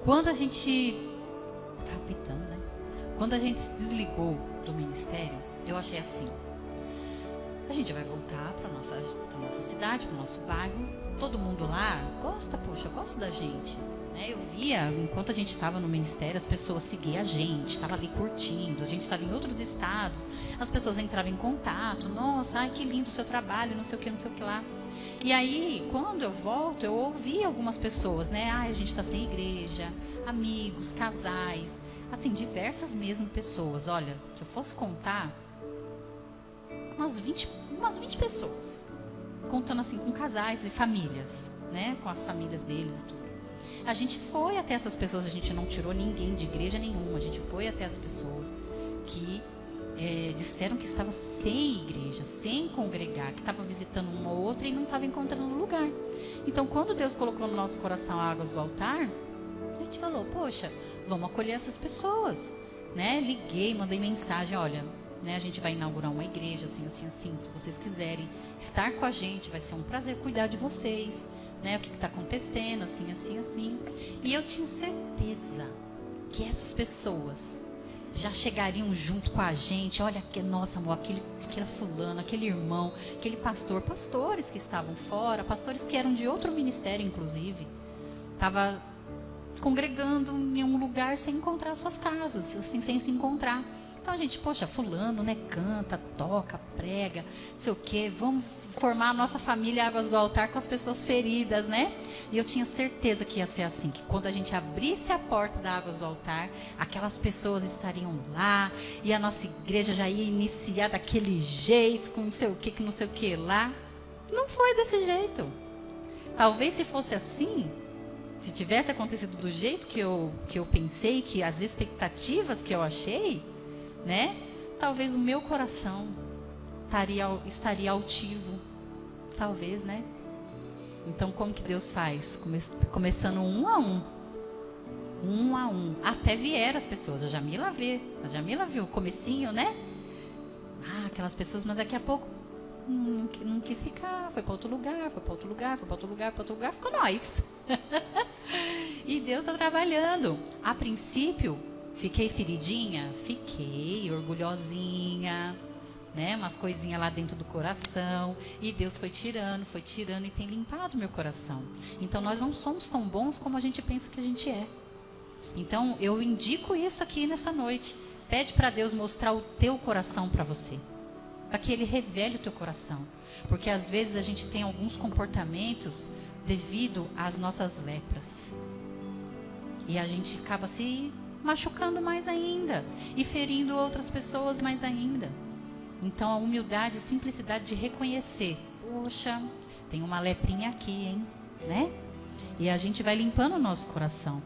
Quando a gente... Tá apitando, né? Quando a gente se desligou do ministério, eu achei assim. A gente vai voltar para nossa cidade, para o nosso bairro. Todo mundo lá gosta, poxa, gosta da gente. Né? Eu via, enquanto a gente estava no ministério, as pessoas seguiam a gente, estava ali curtindo, a gente estava em outros estados, as pessoas entravam em contato, nossa, ai, que lindo o seu trabalho, não sei o que, não sei o que lá. E aí, quando eu volto, eu ouvi algumas pessoas, né, a gente está sem igreja, amigos, casais, assim, diversas mesmo pessoas. Olha, se eu fosse contar, umas 20 pessoas, contando assim com casais e famílias, né, com as famílias deles e tudo. A gente foi até essas pessoas, a gente não tirou ninguém de igreja nenhuma, a gente foi até as pessoas que disseram que estava sem igreja, sem congregar, que estava visitando uma ou outra e não estava encontrando lugar. Então, quando Deus colocou no nosso coração águas do altar, a gente falou, poxa, vamos acolher essas pessoas, né? Liguei, mandei mensagem, olha, né, a gente vai inaugurar uma igreja, assim, assim, assim, se vocês quiserem estar com a gente, vai ser um prazer cuidar de vocês. Né, o que está acontecendo, assim, assim, assim. E eu tinha certeza que essas pessoas já chegariam junto com a gente. Olha, nossa, amor, aquele fulano, aquele irmão, aquele pastor. Pastores que estavam fora, pastores que eram de outro ministério, inclusive. Estava congregando em um lugar sem encontrar suas casas, assim, sem se encontrar. Então a gente, poxa, fulano, né, canta, toca, prega, sei o quê, vamos formar a nossa família Águas do Altar com as pessoas feridas, né? E eu tinha certeza que ia ser assim, que quando a gente abrisse a porta da Águas do Altar, aquelas pessoas estariam lá, e a nossa igreja já ia iniciar daquele jeito, com não sei o que não sei o que lá. Não foi desse jeito. Talvez se fosse assim, se tivesse acontecido do jeito que eu pensei, que as expectativas que eu achei, né? Talvez o meu coração estaria altivo. Talvez, né? Então, como que Deus faz? Começando um a um. Até vieram as pessoas. A Jamila viu o comecinho, né? Aquelas pessoas, mas daqui a pouco não quis ficar. Foi para outro lugar, ficou nós. E Deus está trabalhando. A princípio, fiquei feridinha? Fiquei, orgulhosinha, né? Umas coisinhas lá dentro do coração. E Deus foi tirando e tem limpado meu coração. Então, nós não somos tão bons como a gente pensa que a gente é. Então, eu indico isso aqui nessa noite. Pede para Deus mostrar o teu coração para você. Para que Ele revele o teu coração. Porque, às vezes, a gente tem alguns comportamentos devido às nossas lepras. E a gente acaba se machucando mais ainda e ferindo outras pessoas mais ainda. Então a humildade, a simplicidade de reconhecer, poxa, tem uma leprinha aqui, hein, né? E a gente vai limpando o nosso coração.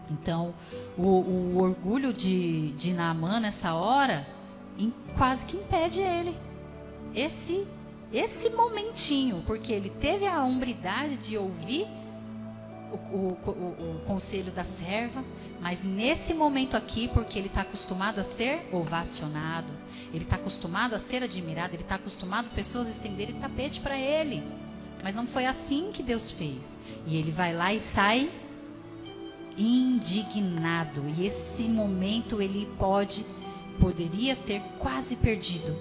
Então o orgulho de Naamã nessa hora quase que impede ele esse momentinho, porque ele teve a hombridade de ouvir o conselho da serva, mas nesse momento aqui, porque ele está acostumado a ser ovacionado, ele está acostumado a ser admirado, ele está acostumado a pessoas estenderem tapete para ele, mas não foi assim que Deus fez. E ele vai lá e sai indignado. E esse momento ele poderia ter quase perdido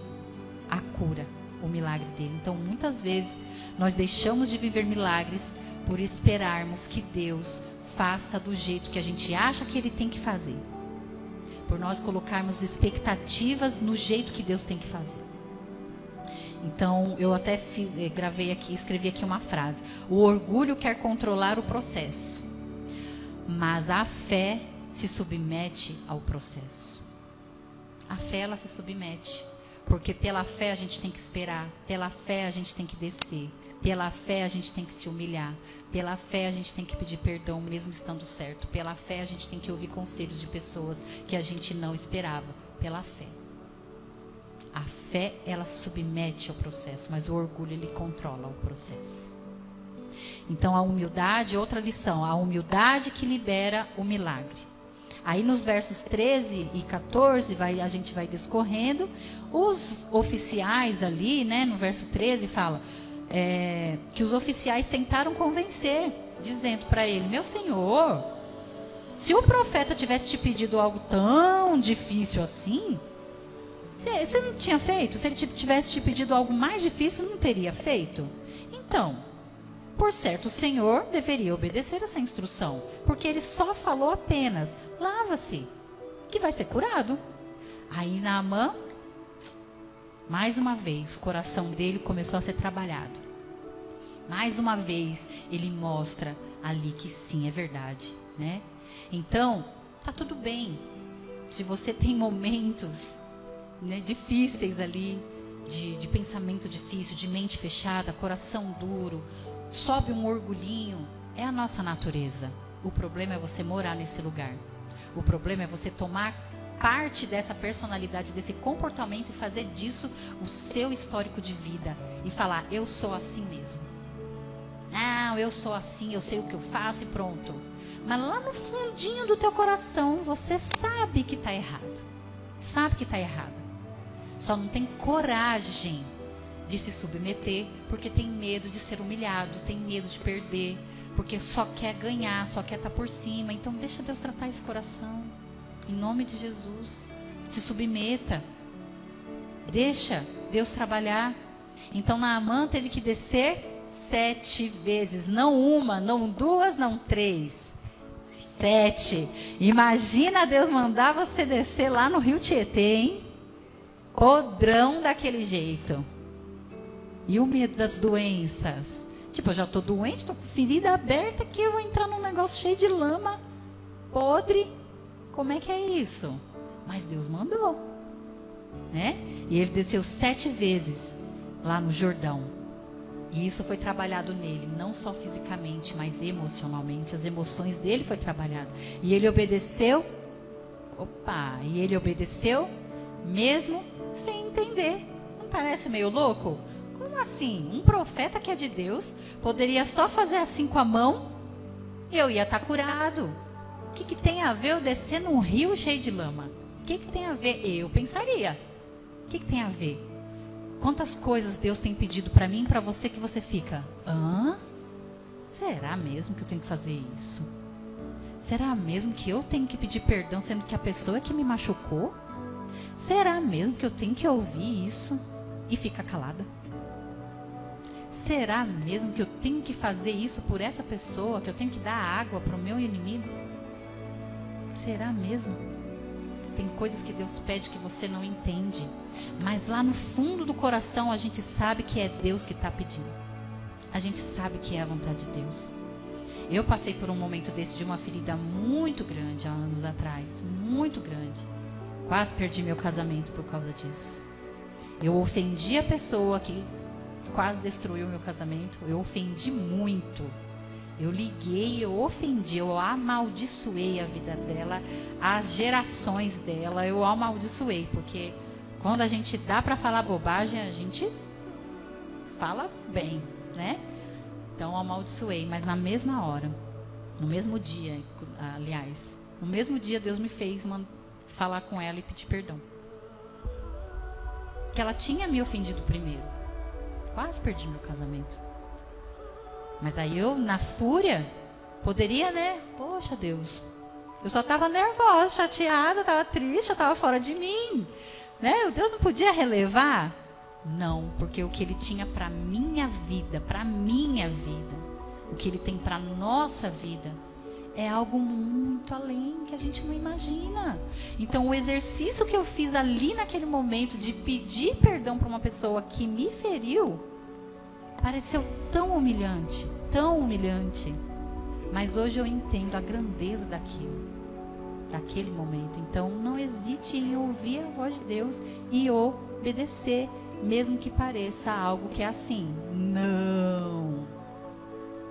a cura, o milagre dele. Então, muitas vezes, nós deixamos de viver milagres por esperarmos que Deus faça do jeito que a gente acha que Ele tem que fazer. Por nós colocarmos expectativas no jeito que Deus tem que fazer. Então, eu até escrevi aqui uma frase. O orgulho quer controlar o processo, mas a fé se submete ao processo. A fé, ela se submete. Porque pela fé a gente tem que esperar. Pela fé a gente tem que descer. Pela fé a gente tem que se humilhar. Pela fé a gente tem que pedir perdão mesmo estando certo. Pela fé a gente tem que ouvir conselhos de pessoas que a gente não esperava. Pela fé. A fé, ela se submete ao processo, mas o orgulho, ele controla o processo. Então a humildade, outra lição, a humildade que libera o milagre. Aí nos versos 13 e 14, a gente vai discorrendo. Os oficiais ali, né, no verso 13 fala que os oficiais tentaram convencer, dizendo para ele: meu senhor, se o profeta tivesse te pedido algo tão difícil assim, você não tinha feito? Se ele tivesse te pedido algo mais difícil, não teria feito? Então, por certo, o Senhor deveria obedecer essa instrução, porque ele só falou apenas: lava-se, que vai ser curado. Aí Naamã, mais uma vez, o coração dele começou a ser trabalhado. Mais uma vez, ele mostra ali que sim, é verdade, né? Então, tá tudo bem. Se você tem momentos, né, difíceis ali, de pensamento difícil, de mente fechada, coração duro, sobe um orgulhinho, é a nossa natureza. O problema é você morar nesse lugar. O problema é você tomar parte dessa personalidade, desse comportamento e fazer disso o seu histórico de vida. E falar: eu sou assim mesmo. Não, eu sou assim, eu sei o que eu faço e pronto. Mas lá no fundinho do teu coração, você sabe que está errado. Sabe que está errado. Só não tem coragem de se submeter, porque tem medo de ser humilhado, tem medo de perder, porque só quer ganhar, só quer estar por cima. Então deixa Deus tratar esse coração, em nome de Jesus. Se submeta, deixa Deus trabalhar. Então Naamã teve que descer 7 vezes, não uma, não 2, não 3, 7. Imagina Deus mandar você descer lá no Rio Tietê, hein? Podrão daquele jeito. E o medo das doenças? Tipo, eu já tô doente, tô com ferida aberta, que eu vou entrar num negócio cheio de lama, podre. Como é que é isso? Mas Deus mandou, né? E ele desceu 7 vezes lá no Jordão. E isso foi trabalhado nele, não só fisicamente, mas emocionalmente. As emoções dele foi trabalhado. E ele obedeceu. E ele obedeceu mesmo sem entender. Não parece meio louco? Como assim? Um profeta que é de Deus poderia só fazer assim com a mão e eu ia estar curado. O que tem a ver eu descer num rio cheio de lama? O que tem a ver? Eu pensaria. O que tem a ver? Quantas coisas Deus tem pedido para mim e para você que você fica: hã? Será mesmo que eu tenho que fazer isso? Será mesmo que eu tenho que pedir perdão sendo que a pessoa é que me machucou? Será mesmo que eu tenho que ouvir isso e ficar calada? Será mesmo que eu tenho que fazer isso por essa pessoa? Que eu tenho que dar água para o meu inimigo? Será mesmo? Tem coisas que Deus pede que você não entende. Mas lá no fundo do coração a gente sabe que é Deus que está pedindo. A gente sabe que é a vontade de Deus. Eu passei por um momento desse de uma ferida muito grande há anos atrás. Muito grande. Quase perdi meu casamento por causa disso. Eu ofendi a pessoa que quase destruiu meu casamento. Eu ofendi muito. Eu liguei, eu ofendi, eu amaldiçoei a vida dela, as gerações dela, eu amaldiçoei, porque quando a gente dá para falar bobagem, a gente fala bem, né? Então eu amaldiçoei, mas na mesma hora, no mesmo dia, aliás, no mesmo dia Deus me fez falar com ela e pedir perdão. Que ela tinha me ofendido primeiro. Quase perdi meu casamento. Mas aí eu, na fúria, Poderia, né? Poxa, Deus, eu só estava nervosa, chateada, estava triste, eu estava fora de mim. Né? O Deus não podia relevar? Não, porque o que Ele tinha para minha vida, o que Ele tem para nossa vida, é algo muito além que a gente não imagina. Então, o exercício que eu fiz ali naquele momento de pedir perdão para uma pessoa que me feriu, pareceu tão humilhante, tão humilhante. Mas hoje eu entendo a grandeza daquele momento. Então, não hesite em ouvir a voz de Deus e obedecer, mesmo que pareça algo que é assim. Não.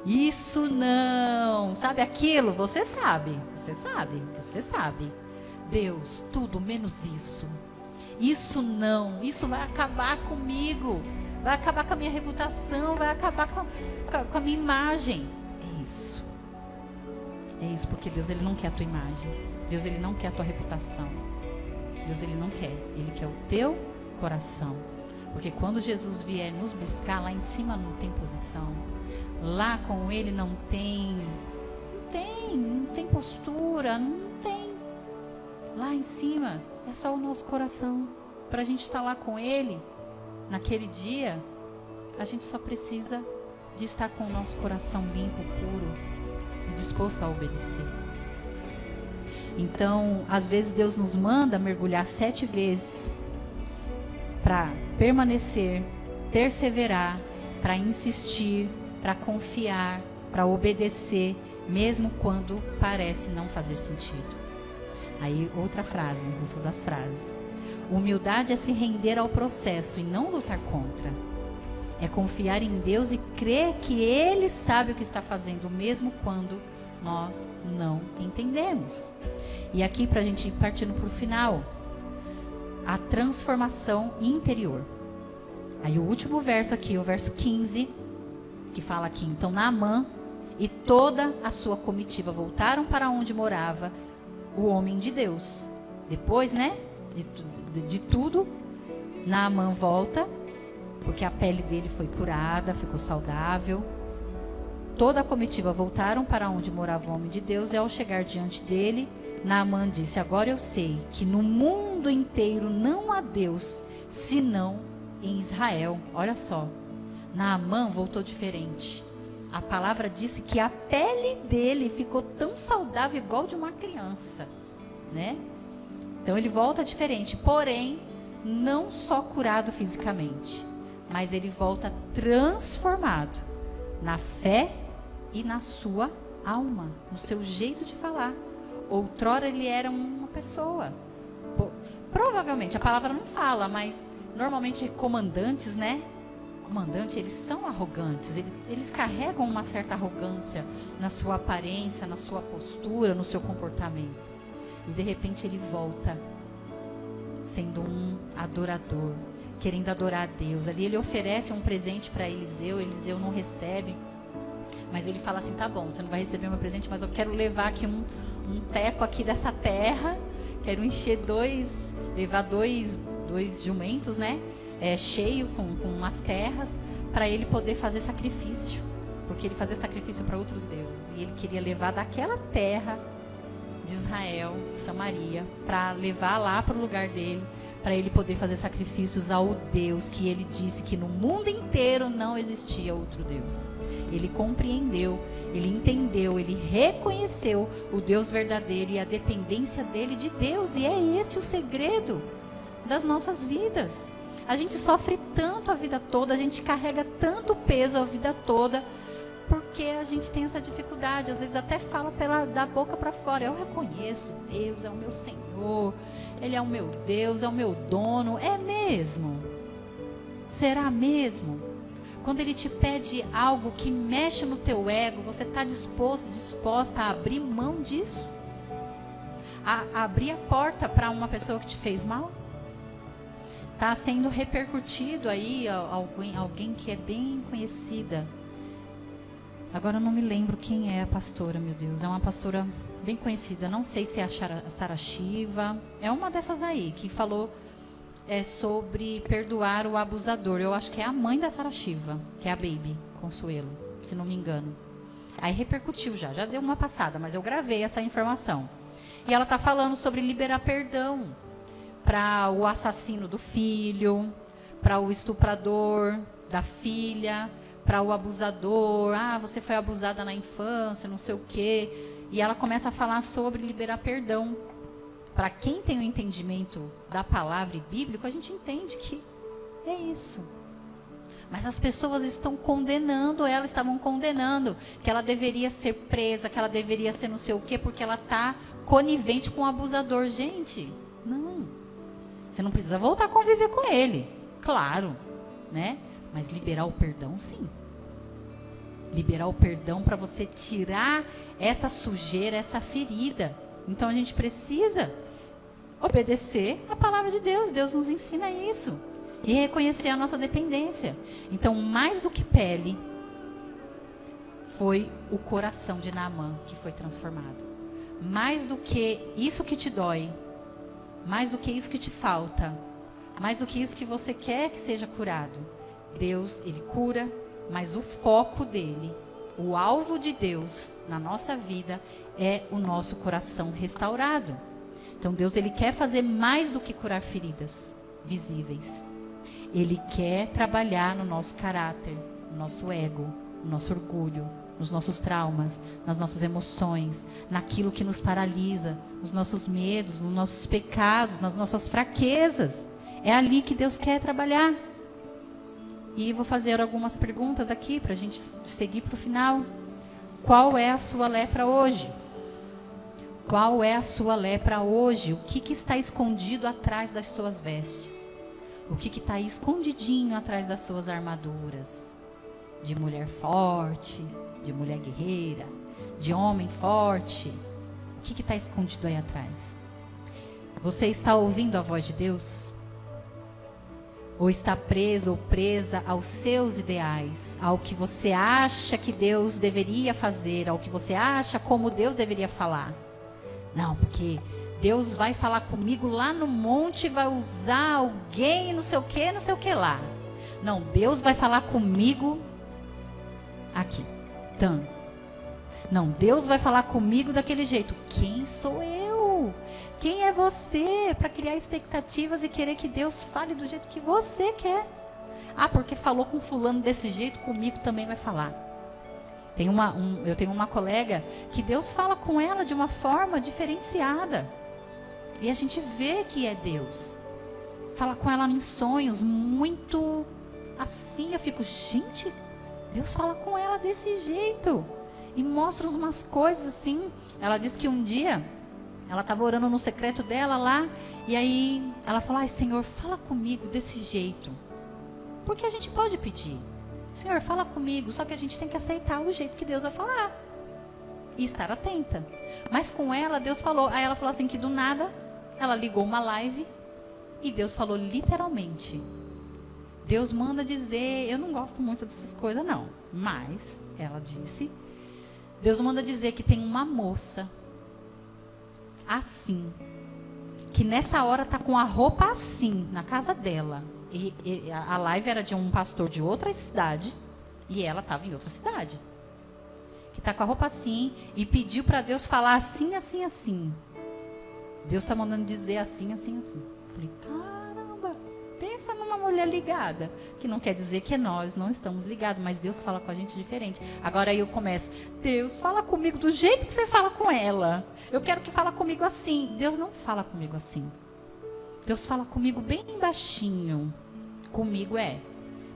Isso não. Sabe aquilo? Você sabe. Deus, tudo menos isso. Isso não. Isso vai acabar comigo. Vai acabar com a minha reputação. Vai acabar com a minha imagem. É isso, porque Deus, Ele não quer a tua imagem. Deus, Ele não quer a tua reputação. Deus, Ele não quer. Ele quer o teu coração. Porque quando Jesus vier nos buscar, lá em cima não tem posição. Lá com Ele não tem postura, não tem. Lá em cima é só o nosso coração. Para a gente estar lá com Ele, naquele dia, a gente só precisa de estar com o nosso coração limpo, puro, disposto a obedecer. Então, às vezes Deus nos manda mergulhar 7 vezes para permanecer, perseverar, para insistir, para confiar, para obedecer, mesmo quando parece não fazer sentido. Aí, outra frase, isso das frases. Humildade é se render ao processo e não lutar contra. É confiar em Deus e crer que Ele sabe o que está fazendo, mesmo quando nós não entendemos. E aqui, para a gente ir partindo para o final, a transformação interior. Aí o último verso aqui, o verso 15, que fala aqui, então Naamã e toda a sua comitiva voltaram para onde morava o homem de Deus. Depois, né, de tudo, Naamã volta, porque a pele dele foi curada, ficou saudável. Toda a comitiva voltaram para onde morava o homem de Deus, e ao chegar diante dele, Naamã disse: agora eu sei que no mundo inteiro não há Deus, senão em Israel. Olha só, Naamã voltou diferente. A palavra disse que a pele dele ficou tão saudável, igual de uma criança, né? Então ele volta diferente, porém, não só curado fisicamente, mas ele volta transformado na fé e na sua alma, no seu jeito de falar. Outrora ele era uma pessoa. Provavelmente, a palavra não fala, mas normalmente comandantes, né? Comandantes, eles são arrogantes. Eles carregam uma certa arrogância na sua aparência, na sua postura, no seu comportamento. E de repente ele volta sendo um adorador, querendo adorar a Deus. Ali ele oferece um presente para Eliseu. Eliseu não recebe, mas ele fala assim: tá bom, você não vai receber meu presente, mas eu quero levar aqui um teco aqui dessa terra, quero encher levar dois jumentos, né, cheio com umas terras, para ele poder fazer sacrifício, porque ele fazia sacrifício para outros deuses, e ele queria levar daquela terra de Israel, de Samaria, para levar lá para o lugar dele, para ele poder fazer sacrifícios ao Deus que ele disse que no mundo inteiro não existia outro Deus. Ele compreendeu, ele entendeu, ele reconheceu o Deus verdadeiro e a dependência dele de Deus. E é esse o segredo das nossas vidas. A gente sofre tanto a vida toda, a gente carrega tanto peso a vida toda, porque a gente tem essa dificuldade. Às vezes até fala da boca para fora: eu reconheço, Deus é o meu Senhor, Ele é o meu Deus, é o meu dono. É mesmo? Será mesmo? Quando Ele te pede algo que mexe no teu ego, você está disposta a abrir mão disso? A abrir a porta para uma pessoa que te fez mal? Está sendo repercutido aí alguém que é bem conhecida. Agora eu não me lembro quem é a pastora, meu Deus. É uma pastora bem conhecida. Não sei se é a Sara Shiva. É uma dessas aí que falou sobre perdoar o abusador. Eu acho que é a mãe da Sara Shiva, que é a Baby Consuelo, se não me engano. Aí repercutiu já deu uma passada, mas eu gravei essa informação. E ela está falando sobre liberar perdão para o assassino do filho, para o estuprador da filha, para o abusador. Ah, você foi abusada na infância, não sei o quê. E ela começa a falar sobre liberar perdão. Para quem tem o entendimento da palavra e bíblico, a gente entende que é isso. Mas as pessoas estão condenando ela, estavam condenando que ela deveria ser presa, que ela deveria ser não sei o quê, porque ela está conivente com o abusador. Gente, não. Você não precisa voltar a conviver com ele, claro, né? Mas liberar o perdão, sim. Liberar o perdão para você tirar essa sujeira, essa ferida. Então a gente precisa obedecer a palavra de Deus. Deus nos ensina isso. E reconhecer a nossa dependência. Então, mais do que pele, foi o coração de Naamã que foi transformado. Mais do que isso que te dói, mais do que isso que te falta, mais do que isso que você quer que seja curado, Deus, Ele cura, mas o foco dele, o alvo de Deus na nossa vida é o nosso coração restaurado. Então Deus, Ele quer fazer mais do que curar feridas visíveis. Ele quer trabalhar no nosso caráter, no nosso ego, no nosso orgulho, nos nossos traumas, nas nossas emoções, naquilo que nos paralisa, nos nossos medos, nos nossos pecados, nas nossas fraquezas. É ali que Deus quer trabalhar. E vou fazer algumas perguntas aqui para a gente seguir para o final. Qual é a sua lepra hoje? Qual é a sua lepra hoje? O que está escondido atrás das suas vestes? O que está aí escondidinho atrás das suas armaduras? De mulher forte, de mulher guerreira, de homem forte. O que está escondido aí atrás? Você está ouvindo a voz de Deus? Ou está preso ou presa aos seus ideais, ao que você acha que Deus deveria fazer, ao que você acha como Deus deveria falar? Não, porque Deus vai falar comigo lá no monte, vai usar alguém, não sei o que lá. Não, Deus vai falar comigo aqui. Então, não, Deus vai falar comigo daquele jeito. Quem sou eu? Quem é você para criar expectativas e querer que Deus fale do jeito que você quer? Ah, porque falou com fulano desse jeito, comigo também vai falar. Eu tenho uma colega que Deus fala com ela de uma forma diferenciada. E a gente vê que é Deus. Fala com ela em sonhos, muito assim. Eu fico, gente, Deus fala com ela desse jeito. E mostra umas coisas assim. Ela disse que um dia, ela estava orando no secreto dela lá. E aí, ela falou, ai Senhor, fala comigo desse jeito. Porque a gente pode pedir. Senhor, fala comigo. Só que a gente tem que aceitar o jeito que Deus vai falar. E estar atenta. Mas com ela, Deus falou. Aí ela falou assim, que do nada, ela ligou uma live. E Deus falou literalmente. Deus manda dizer, eu não gosto muito dessas coisas não. Mas, ela disse, Deus manda dizer que tem uma moça assim, que nessa hora tá com a roupa assim, na casa dela. E a live era de um pastor de outra cidade, e ela estava em outra cidade. Que tá com a roupa assim, e pediu para Deus falar assim, assim, assim. Deus tá mandando dizer assim, assim, assim. Falei, caramba, pensa numa mulher ligada. Que não quer dizer que nós não estamos ligados, mas Deus fala com a gente diferente. Agora aí eu começo, Deus, fala comigo do jeito que você fala com ela. Eu quero que fala comigo assim. Deus não fala comigo assim. Deus fala comigo bem baixinho. Comigo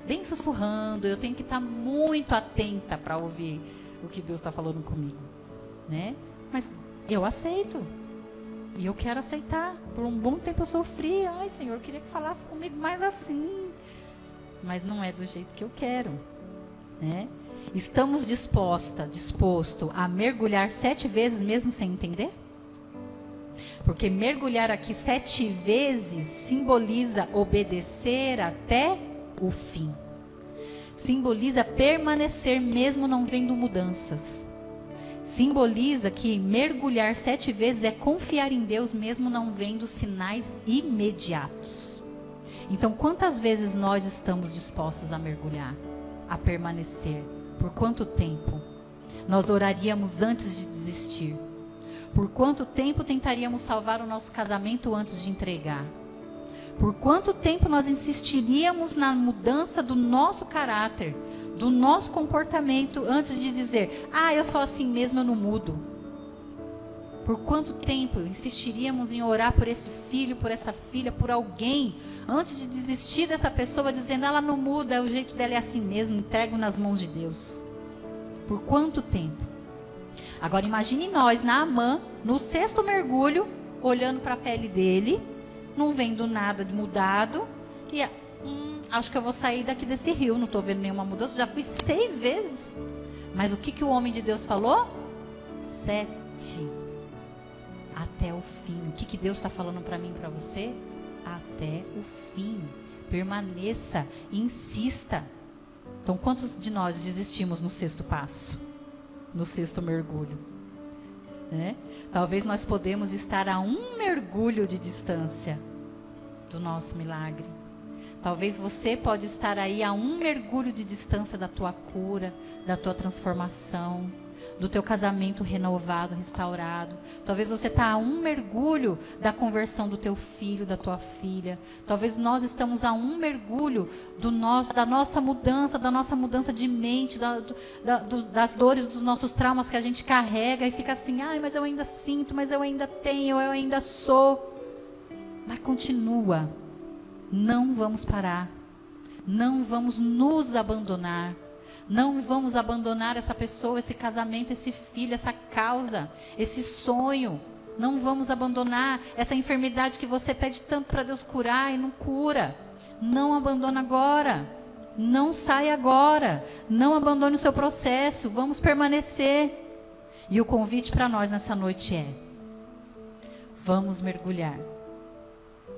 bem sussurrando. Eu tenho que estar muito atenta para ouvir o que Deus está falando comigo, né? Mas eu aceito. E eu quero aceitar. Por um bom tempo eu sofri. Ai, Senhor, eu queria que falasse comigo mais assim. Mas não é do jeito que eu quero, né? Estamos disposto a mergulhar 7 vezes mesmo sem entender? Porque mergulhar aqui 7 vezes simboliza obedecer até o fim. Simboliza permanecer mesmo não vendo mudanças. Simboliza que mergulhar 7 vezes é confiar em Deus mesmo não vendo sinais imediatos. Então, quantas vezes nós estamos dispostos a mergulhar, a permanecer? Por quanto tempo? nós oraríamos antes de desistir? Por quanto tempo tentaríamos salvar o nosso casamento antes de entregar? Por quanto tempo nós insistiríamos na mudança do nosso caráter, do nosso comportamento, antes de dizer, eu sou assim mesmo, eu não mudo? Por quanto tempo insistiríamos em orar por esse filho, por essa filha, por alguém, antes de desistir dessa pessoa, dizendo, ela não muda, o jeito dela é assim mesmo, entrego nas mãos de Deus? Por quanto tempo? Agora imagine nós, Naamã, no 6º mergulho, olhando para a pele dele, não vendo nada de mudado, e acho que eu vou sair daqui desse rio, não estou vendo nenhuma mudança, já fui 6 vezes. Mas o que o homem de Deus falou? 7. Até o fim. O que Deus está falando para mim e para você? Até o fim. Permaneça, insista. Então, quantos de nós desistimos no 6º passo? No 6º mergulho? Talvez nós podemos estar a 1 mergulho de distância do nosso milagre. Talvez você pode estar aí a 1 mergulho de distância da tua cura, da tua transformação, do teu casamento renovado, restaurado. Talvez você está a 1 mergulho da conversão do teu filho, da tua filha. Talvez nós estamos a 1 mergulho da nossa mudança de mente, das dores, dos nossos traumas que a gente carrega e fica assim, mas eu ainda sinto, mas eu ainda tenho, eu ainda sou. Mas continua. Não vamos parar. Não vamos nos abandonar. Não vamos abandonar essa pessoa, esse casamento, esse filho, essa causa, esse sonho. Não vamos abandonar essa enfermidade que você pede tanto para Deus curar e não cura. Não abandona agora. Não sai agora. Não abandone o seu processo. Vamos permanecer. E o convite para nós nessa noite é: vamos mergulhar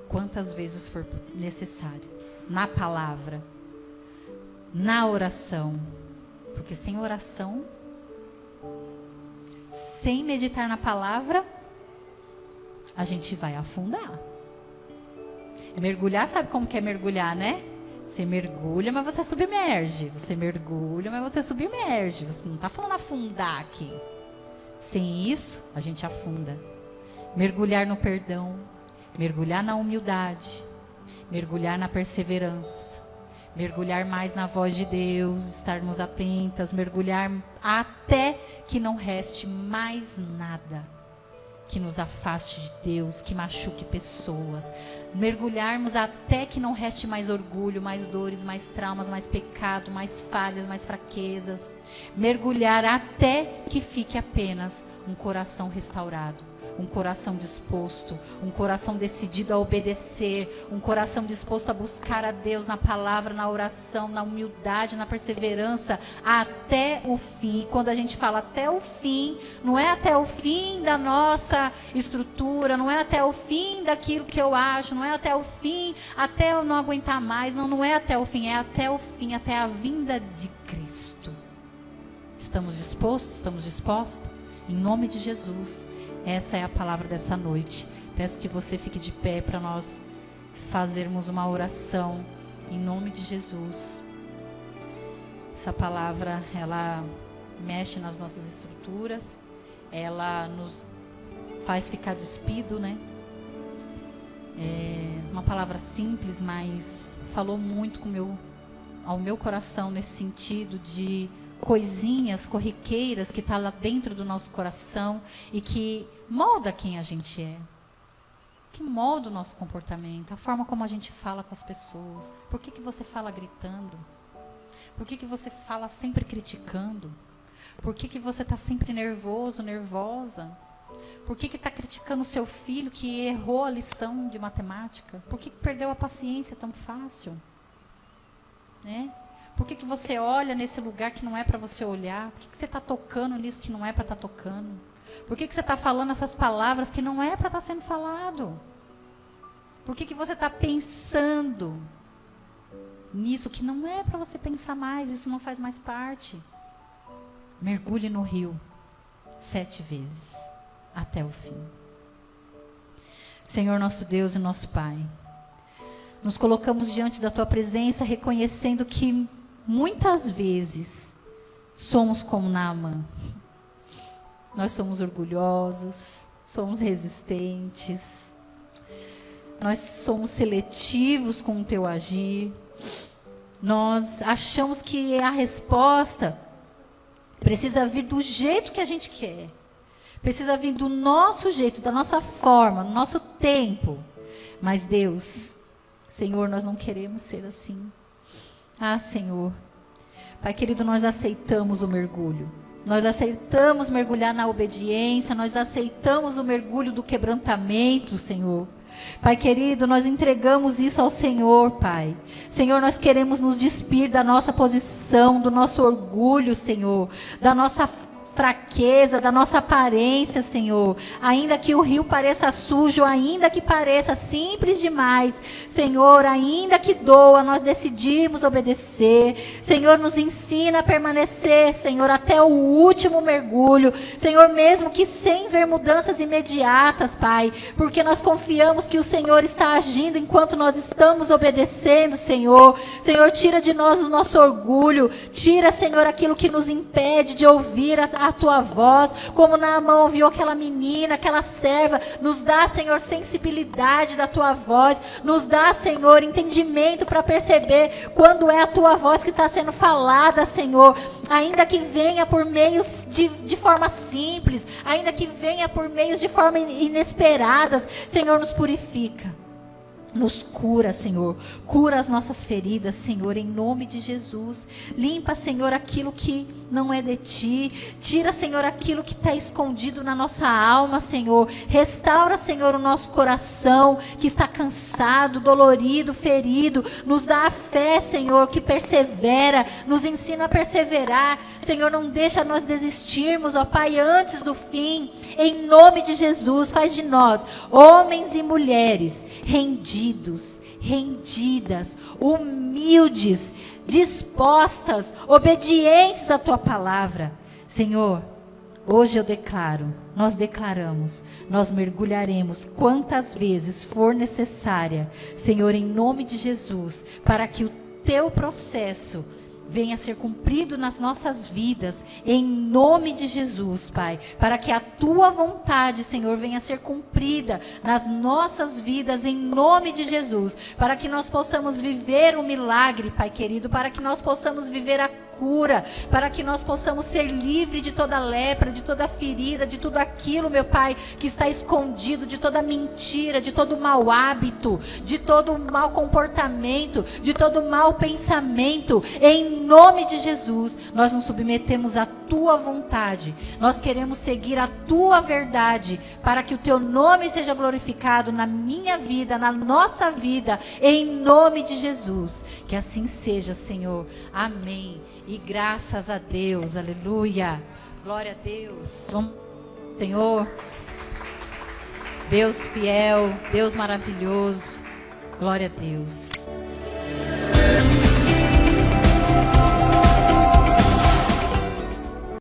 quantas vezes for necessário na palavra, na oração. Porque sem oração, sem meditar na palavra, a gente vai afundar. Mergulhar, sabe como que é mergulhar, né? Você mergulha, mas você submerge. Você mergulha, mas você submerge. Você não está falando afundar aqui. Sem isso, a gente afunda. Mergulhar no perdão, mergulhar na humildade, mergulhar na perseverança. Mergulhar mais na voz de Deus, estarmos atentas, mergulhar até que não reste mais nada que nos afaste de Deus, que machuque pessoas. Mergulharmos até que não reste mais orgulho, mais dores, mais traumas, mais pecado, mais falhas, mais fraquezas. Mergulhar até que fique apenas um coração restaurado. Um coração disposto, um coração decidido a obedecer, um coração disposto a buscar a Deus na palavra, na oração, na humildade, na perseverança, até o fim. E quando a gente fala até o fim, não é até o fim da nossa estrutura, não é até o fim daquilo que eu acho, não é até o fim, até eu não aguentar mais, não é até o fim, é até o fim, até a vinda de Cristo. Estamos dispostos? Estamos dispostas? Em nome de Jesus. Essa é a palavra dessa noite. Peço que você fique de pé para nós fazermos uma oração em nome de Jesus. Essa palavra, ela mexe nas nossas estruturas, ela nos faz ficar despido, né? É uma palavra simples, mas falou muito ao meu coração nesse sentido de coisinhas corriqueiras que está lá dentro do nosso coração e que molda quem a gente é, que molda o nosso comportamento, a forma como a gente fala com as pessoas. Por que você fala gritando? Por que você fala sempre criticando? Por que você está sempre nervoso, nervosa? Por que está criticando o seu filho que errou a lição de matemática? Por que perdeu a paciência tão fácil? Né? Por que você olha nesse lugar que não é para você olhar? Por que você está tocando nisso que não é para estar tocando? Por que você está falando essas palavras que não é para estar sendo falado? Por que você está pensando nisso que não é para você pensar mais? Isso não faz mais parte. Mergulhe no rio 7 vezes, até o fim. Senhor nosso Deus e nosso Pai, nos colocamos diante da Tua presença reconhecendo que muitas vezes somos como Naamã. Nós somos orgulhosos, somos resistentes, nós somos seletivos com o teu agir. Nós achamos que a resposta precisa vir do jeito que a gente quer. Precisa vir do nosso jeito, da nossa forma, no nosso tempo. Mas Deus, Senhor, nós não queremos ser assim. Ah, Senhor. Pai querido, nós aceitamos o mergulho. Nós aceitamos mergulhar na obediência. Nós aceitamos o mergulho do quebrantamento, Senhor. Pai querido, nós entregamos isso ao Senhor, Pai. Senhor, nós queremos nos despir da nossa posição, do nosso orgulho, Senhor, da nossa fraqueza, da nossa aparência, Senhor. Ainda que o rio pareça sujo, ainda que pareça simples demais, Senhor, ainda que doa, nós decidimos obedecer. Senhor, nos ensina a permanecer, Senhor, até o último mergulho. Senhor, mesmo que sem ver mudanças imediatas, Pai, porque nós confiamos que o Senhor está agindo enquanto nós estamos obedecendo, Senhor. Senhor, tira de nós o nosso orgulho, tira, Senhor, aquilo que nos impede de ouvir a tua voz, como Naamã ouviu aquela menina, aquela serva. Nos dá, Senhor, sensibilidade da tua voz, nos dá, Senhor, entendimento para perceber quando é a tua voz que está sendo falada, Senhor, ainda que venha por meios de forma simples, ainda que venha por meios de forma inesperadas. Senhor, nos purifica. Nos cura, Senhor. Cura as nossas feridas, Senhor, em nome de Jesus. Limpa, Senhor, aquilo que não é de Ti. Tira, Senhor, aquilo que está escondido na nossa alma, Senhor. Restaura, Senhor, o nosso coração que está cansado, dolorido, ferido. Nos dá a fé, Senhor, que persevera. Nos ensina a perseverar. Senhor, não deixa nós desistirmos, ó Pai, antes do fim. Em nome de Jesus, faz de nós homens e mulheres rendidos, rendidas, humildes, dispostas, obedientes à tua palavra. Senhor, hoje eu declaro, nós declaramos, nós mergulharemos quantas vezes for necessária, Senhor, em nome de Jesus, para que o teu processo venha a ser cumprido nas nossas vidas, em nome de Jesus, Pai, para que a tua vontade, Senhor, venha a ser cumprida nas nossas vidas, em nome de Jesus, para que nós possamos viver um milagre, Pai querido, para que nós possamos viver a cura, para que nós possamos ser livres de toda lepra, de toda ferida, de tudo aquilo, meu Pai, que está escondido, de toda mentira, de todo mau hábito, de todo mau comportamento, de todo mau pensamento. Em nome de Jesus, nós nos submetemos à tua vontade. Nós queremos seguir a tua verdade, para que o teu nome seja glorificado na minha vida, na nossa vida, em nome de Jesus. Que assim seja, Senhor. Amém. E graças a Deus, aleluia, glória a Deus. Vamos, Senhor, Deus fiel, Deus maravilhoso, glória a Deus.